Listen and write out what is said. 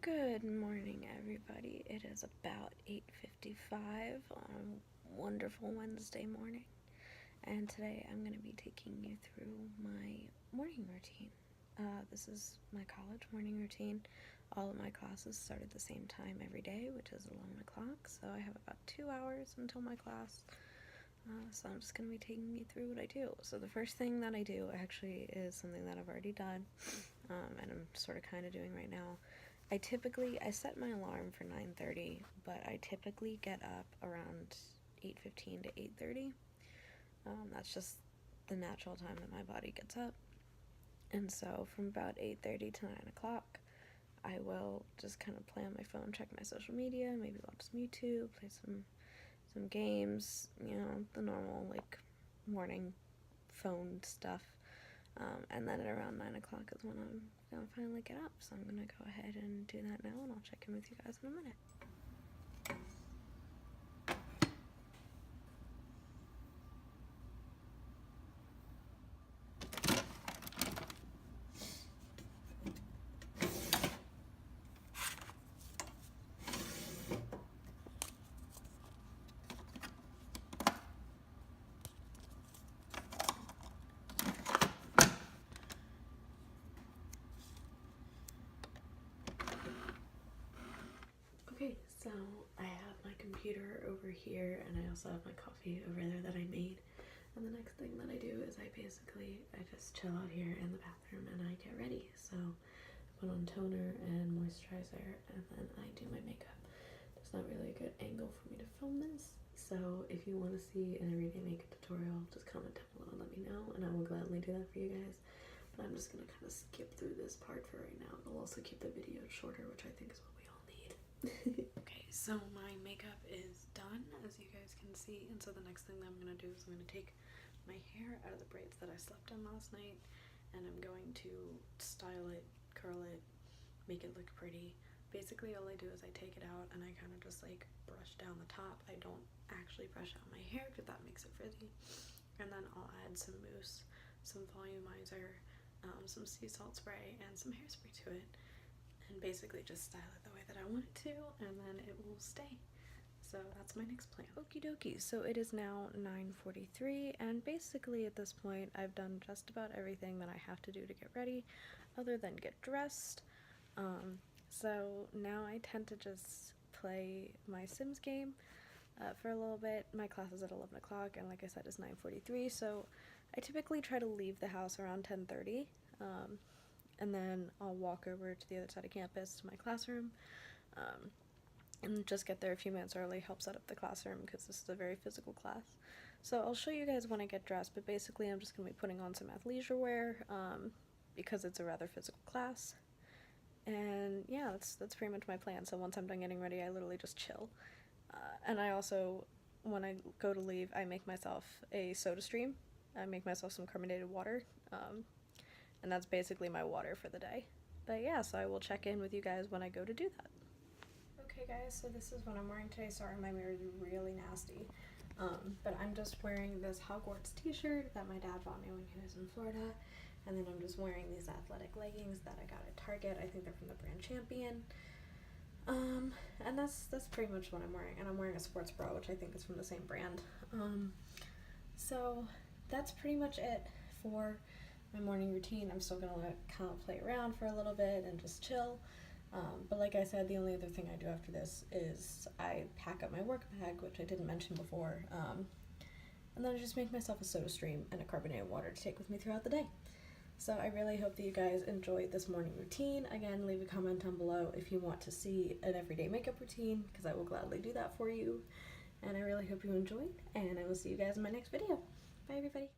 Good morning, everybody. It is about 8:55 on a wonderful Wednesday morning, and today I'm going to be taking you through my morning routine. This is my college morning routine. All of my classes start at the same time every day, which is 11 o'clock, so I have about 2 hours until my class. So I'm just going to be taking you through what I do. So the first thing that I do actually is something that I've already done, and I'm sort of kind of doing right now. I set my alarm for 9:30, but I typically get up around 8:15 to 8:30. That's just the natural time that my body gets up. And so from about 8:30 to 9 o'clock, I will just kind of play on my phone, check my social media, maybe watch some YouTube, play some games, the normal, morning phone stuff. And then at around 9 o'clock is when I'm gonna finally get up. So I'm gonna go ahead and do that now, and I'll check in with you guys in a minute. Okay, so I have my computer over here, and I also have my coffee over there that I made. And the next thing that I do is I just chill out here in the bathroom and I get ready. So I put on toner and moisturizer, and then I do my makeup. There's not really a good angle for me to film this, so if you want to see an everyday makeup tutorial, just comment down below and let me know, and I will gladly do that for you guys. But I'm just gonna kind of skip through this part for right now. It'll also keep the video shorter, which I think is what we all need. Okay, so my makeup is done, as you guys can see, and so the next thing that I'm gonna do is I'm gonna take my hair out of the braids that I slept in last night, and I'm going to style it, curl it, make it look pretty. Basically all I do is I take it out and I kind of just brush down the top. I don't actually brush out my hair because that makes it frizzy. And then I'll add some mousse, some volumizer, some sea salt spray, and some hairspray to it, and basically just style it the way that I want it to, and then it will stay. So that's my next plan. Okie dokie, so it is now 9:43, and basically at this point I've done just about everything that I have to do to get ready, other than get dressed. So now I tend to just play my Sims game for a little bit. My class is at 11 o'clock, and like I said, it's 9:43, so I typically try to leave the house around 10:30, and then I'll walk over to the other side of campus to my classroom, and just get there a few minutes early. Help set up the classroom because this is a very physical class. So I'll show you guys when I get dressed, but basically I'm just going to be putting on some athleisure wear because it's a rather physical class. And yeah, that's pretty much my plan. So once I'm done getting ready, I literally just chill. And I also, when I go to leave, I make myself a soda stream. I make myself some carbonated water, and that's basically my water for the day. But yeah, so I will check in with you guys when I go to do that. Okay guys, so this is what I'm wearing today. Sorry, my mirror is really nasty. But I'm just wearing this Hogwarts t-shirt that my dad bought me when he was in Florida. And then I'm just wearing these athletic leggings that I got at Target. I think they're from the brand Champion. And that's pretty much what I'm wearing. And I'm wearing a sports bra, which I think is from the same brand. So that's pretty much it for my morning routine. I'm still gonna kind of play around for a little bit and just chill. But like I said, the only other thing I do after this is I pack up my work bag, which I didn't mention before, and then I just make myself a soda stream and a carbonated water to take with me throughout the day. So I really hope that you guys enjoyed this morning routine. Again, leave a comment down below if you want to see an everyday makeup routine, because I will gladly do that for you. And I really hope you enjoyed, and I will see you guys in my next video. Bye everybody.